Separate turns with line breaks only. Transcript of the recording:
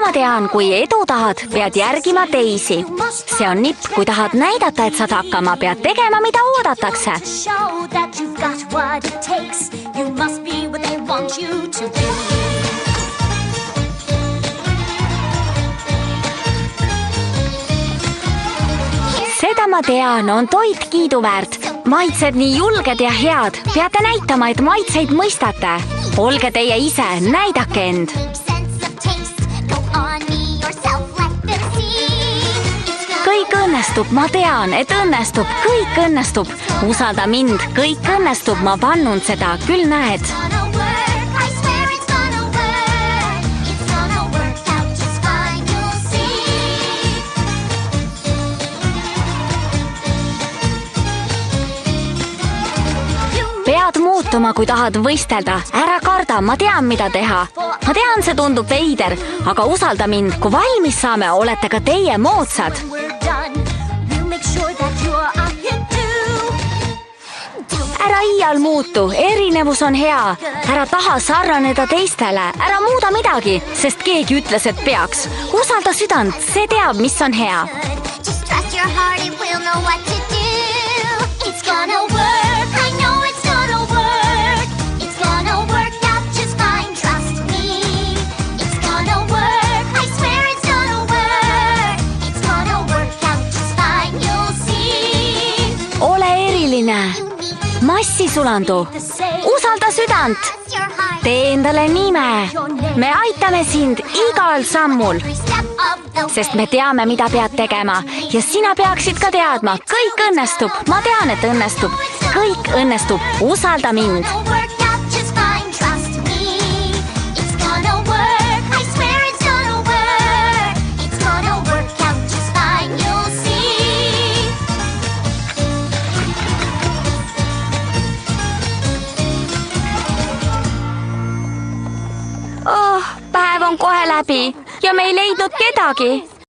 ma tean, kui edu tahad, pead järgima teisi. See on nipp, kui tahad näidata, et saad hakkama, pead tegema, mida oodatakse. Seda ma tean, on toit kiiduväärt. Maitsed nii julged ja head. Peate näitama, et maitseid mõistate. Olge teie ise, näidake end. Kõik õnnestub, ma tean, et õnnestub, kõik õnnestub. Usalda mind, kõik õnnestub, ma vannun seda, küll näed. Pead muutuma, kui tahad võistelda. Ära karda, ma tean, mida teha. Ma tean, see tundub veider, aga usalda mind, kui valmis saame, olete ka teie moodsad. Ära iial muutu, erinevus on hea. Ära taha sarnaneda teistele, ära muuda midagi, sest keegi ütles, et peaks. Usalda südant, see teab, mis on hea. Ole eriline. Massi sulandu. Usalda südant. Tee endale nime. Me aitame sind igal sammul. Sest me teame, mida pead tegema. Ja sina peaksid ka teadma. Kõik õnnestub. Ma tean, et õnnestub. Kõik õnnestub. Usalda mind. Päev on kohe läbi ja me ei leidnud kedagi.